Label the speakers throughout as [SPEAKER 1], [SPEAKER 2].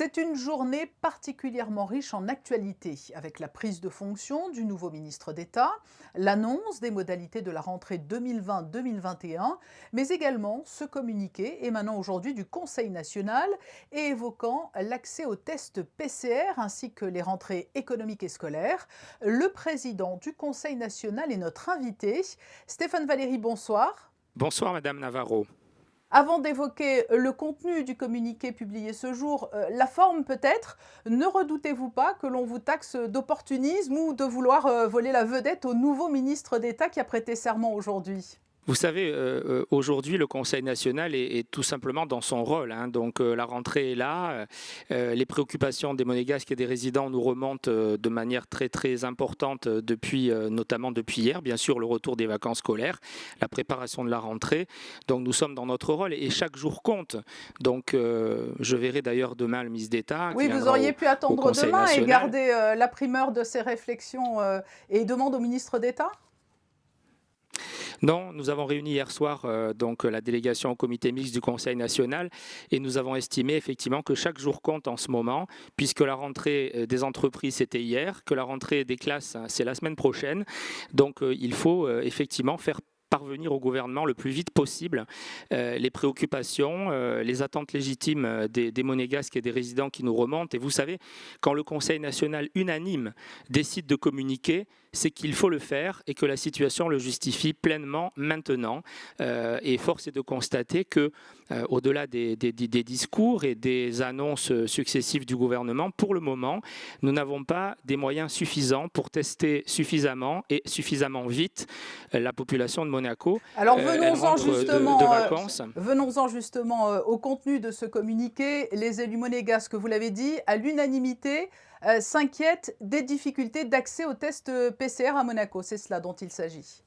[SPEAKER 1] C'est une journée particulièrement riche en actualité, avec la prise de fonction du nouveau ministre d'État, l'annonce des modalités de la rentrée 2020-2021, mais également ce communiqué émanant aujourd'hui du Conseil national et évoquant l'accès aux tests PCR ainsi que les rentrées économiques et scolaires. Le président du Conseil national est notre invité. Stéphane Valéry, bonsoir.
[SPEAKER 2] Bonsoir Madame Navarro.
[SPEAKER 1] Avant d'évoquer le contenu du communiqué publié ce jour, la forme peut-être, ne redoutez-vous pas que l'on vous taxe d'opportunisme ou de vouloir voler la vedette au nouveau ministre d'État qui a prêté serment aujourd'hui ?
[SPEAKER 2] Vous savez, aujourd'hui, le Conseil national est tout simplement dans son rôle. Donc, la rentrée est là. Les préoccupations des Monégasques et des résidents nous remontent de manière très, très importante notamment depuis hier. Bien sûr, le retour des vacances scolaires, la préparation de la rentrée. Donc, nous sommes dans notre rôle et chaque jour compte. Donc, je verrai d'ailleurs demain le ministre d'État qui
[SPEAKER 1] Oui, vous
[SPEAKER 2] viendra
[SPEAKER 1] auriez pu
[SPEAKER 2] au
[SPEAKER 1] attendre
[SPEAKER 2] Conseil
[SPEAKER 1] demain et
[SPEAKER 2] national.
[SPEAKER 1] garder la primeur de ces réflexions et demande au ministre d'État ?
[SPEAKER 2] Non, nous avons réuni hier soir donc la délégation au comité mixte du Conseil national et nous avons estimé effectivement que chaque jour compte en ce moment, puisque la rentrée des entreprises c'était hier, que la rentrée des classes c'est la semaine prochaine. Donc il faut effectivement faire parvenir au gouvernement le plus vite possible les préoccupations, les attentes légitimes des Monégasques et des résidents qui nous remontent. Et vous savez, quand le Conseil national unanime décide de communiquer, c'est qu'il faut le faire et que la situation le justifie pleinement maintenant. Et force est de constater que, au-delà des discours et des annonces successives du gouvernement, pour le moment, nous n'avons pas des moyens suffisants pour tester suffisamment et suffisamment vite la population de Monaco.
[SPEAKER 1] Alors
[SPEAKER 2] Elle rentre de vacances.
[SPEAKER 1] venons-en justement au contenu de ce communiqué. Les élus monégasques, vous l'avez dit, à l'unanimité, s'inquiètent des difficultés d'accès aux tests PCR à Monaco. C'est cela dont il s'agit.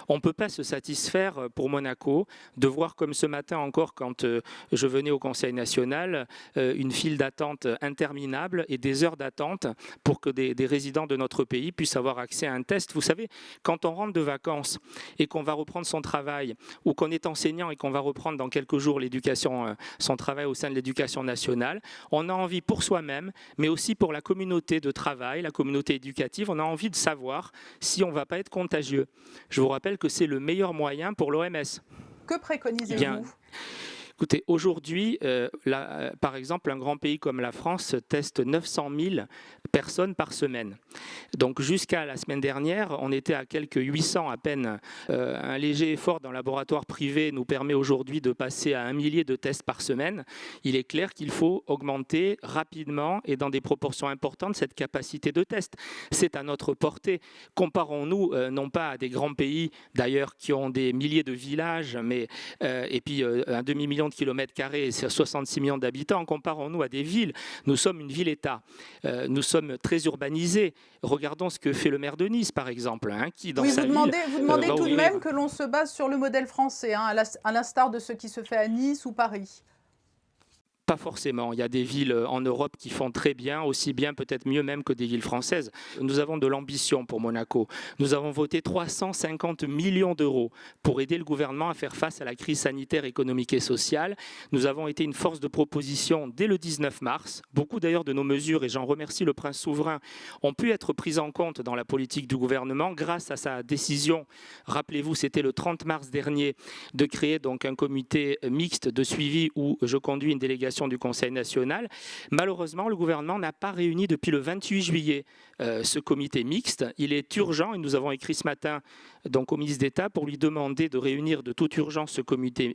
[SPEAKER 2] On ne peut pas se satisfaire pour Monaco de voir comme ce matin encore quand je venais au Conseil national une file d'attente interminable et des heures d'attente pour que des résidents de notre pays puissent avoir accès à un test. Vous savez, quand on rentre de vacances et qu'on va reprendre son travail ou qu'on est enseignant et qu'on va reprendre dans quelques jours son travail au sein de l'éducation nationale, on a envie pour soi-même, mais aussi pour la communauté de travail, la communauté éducative, on a envie de savoir si on ne va pas être contagieux. Je vous rappelle que c'est le meilleur moyen pour l'OMS.
[SPEAKER 1] Que
[SPEAKER 2] Bien,
[SPEAKER 1] préconisez-vous ?
[SPEAKER 2] écoutez, aujourd'hui, par exemple, un grand pays comme la France teste 900 000 personnes par semaine. Donc jusqu'à la semaine dernière, on était à quelques 800 à peine. Un léger effort dans le laboratoire privé nous permet aujourd'hui de passer à 1 millier de tests par semaine. Il est clair qu'il faut augmenter rapidement et dans des proportions importantes cette capacité de test. C'est à notre portée. Comparons-nous non pas à des grands pays d'ailleurs qui ont des milliers de villages, et puis un demi-million de kilomètres carrés et 66 millions d'habitants. Comparons-nous à des villes. Nous sommes une ville-État. Nous sommes très urbanisés. Regardons ce que fait le maire de Nice, par exemple, qui dans
[SPEAKER 1] Oui,
[SPEAKER 2] sa ville
[SPEAKER 1] vous demandez
[SPEAKER 2] va
[SPEAKER 1] tout de
[SPEAKER 2] ouvrir.
[SPEAKER 1] même que l'on se base sur le modèle français, à l'instar de ce qui se fait à Nice ou Paris.
[SPEAKER 2] Pas forcément. Il y a des villes en Europe qui font très bien, aussi bien, peut-être mieux même que des villes françaises. Nous avons de l'ambition pour Monaco. Nous avons voté 350 millions d'euros pour aider le gouvernement à faire face à la crise sanitaire, économique et sociale. Nous avons été une force de proposition dès le 19 mars. Beaucoup d'ailleurs de nos mesures, et j'en remercie le prince souverain, ont pu être prises en compte dans la politique du gouvernement grâce à sa décision. Rappelez-vous, c'était le 30 mars dernier de créer donc un comité mixte de suivi où je conduis une délégation du Conseil national. Malheureusement, le gouvernement n'a pas réuni depuis le 28 juillet ce comité mixte. Il est urgent et nous avons écrit ce matin donc, au ministre d'État pour lui demander de réunir de toute urgence ce comité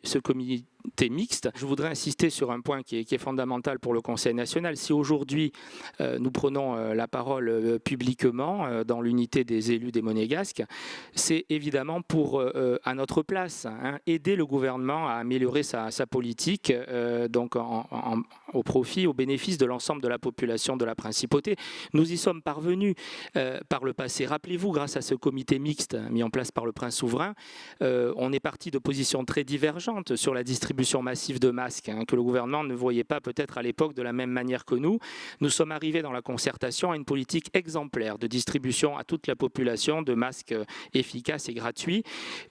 [SPEAKER 2] mixte. Je voudrais insister sur un point qui est fondamental pour le Conseil national. Si aujourd'hui nous prenons la parole publiquement dans l'unité des élus des Monégasques, c'est évidemment pour, à notre place, aider le gouvernement à améliorer sa politique donc au profit, au bénéfice de l'ensemble de la population de la Principauté. Nous y sommes parvenus par le passé. Rappelez-vous, grâce à ce comité mixte mis en place par le prince souverain, on est parti de positions très divergentes sur la distribution massive de masques, que le gouvernement ne voyait pas peut-être à l'époque de la même manière que nous. Nous sommes arrivés dans la concertation à une politique exemplaire de distribution à toute la population de masques efficaces et gratuits.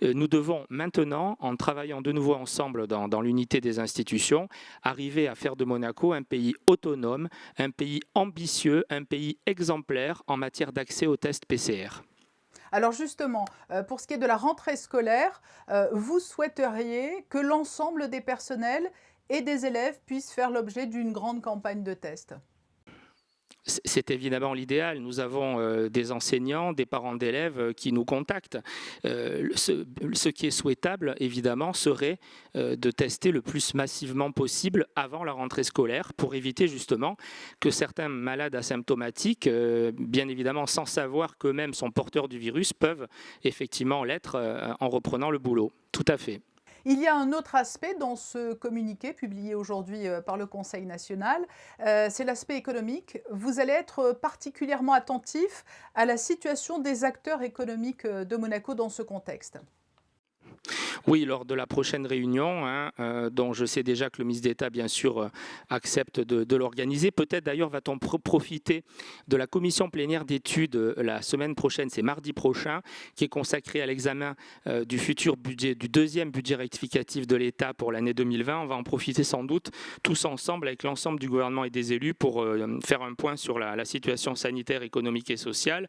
[SPEAKER 2] Nous devons maintenant, en travaillant de nouveau ensemble dans l'unité des institutions, arriver à faire de Monaco Monaco un pays autonome, un pays ambitieux, un pays exemplaire en matière d'accès aux tests PCR.
[SPEAKER 1] Alors justement, pour ce qui est de la rentrée scolaire, vous souhaiteriez que l'ensemble des personnels et des élèves puissent faire l'objet d'une grande campagne de tests?
[SPEAKER 2] C'est évidemment l'idéal. Nous avons des enseignants, des parents d'élèves qui nous contactent. Ce qui est souhaitable, évidemment, serait de tester le plus massivement possible avant la rentrée scolaire pour éviter justement que certains malades asymptomatiques, bien évidemment sans savoir qu'eux-mêmes sont porteurs du virus, peuvent effectivement l'être en reprenant le boulot. Tout à fait.
[SPEAKER 1] Il y a un autre aspect dans ce communiqué publié aujourd'hui par le Conseil national, c'est l'aspect économique. Vous allez être particulièrement attentif à la situation des acteurs économiques de Monaco dans ce contexte.
[SPEAKER 2] Oui, lors de la prochaine réunion, dont je sais déjà que le ministre d'État, bien sûr, accepte de l'organiser. Peut-être d'ailleurs va-t-on profiter de la commission plénière d'études la semaine prochaine, c'est mardi prochain, qui est consacrée à l'examen du futur budget, du deuxième budget rectificatif de l'État pour l'année 2020. On va en profiter sans doute tous ensemble avec l'ensemble du gouvernement et des élus pour faire un point sur la situation sanitaire, économique et sociale.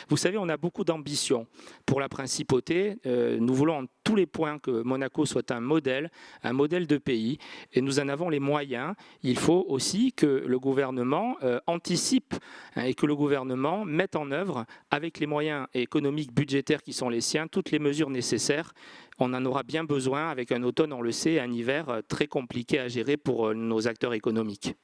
[SPEAKER 2] Vous savez, on a beaucoup d'ambition pour la principauté. Nous voulons en tous les points que Monaco soit un modèle de pays, et nous en avons les moyens. Il faut aussi que le gouvernement anticipe et que le gouvernement mette en œuvre, avec les moyens économiques, budgétaires qui sont les siens, toutes les mesures nécessaires. On en aura bien besoin avec un automne, on le sait, un hiver très compliqué à gérer pour nos acteurs économiques.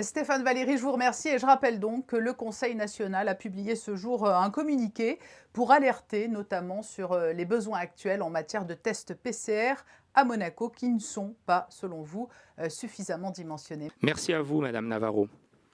[SPEAKER 1] Stéphane Valéry, je vous remercie et je rappelle donc que le Conseil national a publié ce jour un communiqué pour alerter notamment sur les besoins actuels en matière de tests PCR à Monaco qui ne sont pas, selon vous, suffisamment dimensionnés.
[SPEAKER 2] Merci à vous, Madame Navarro.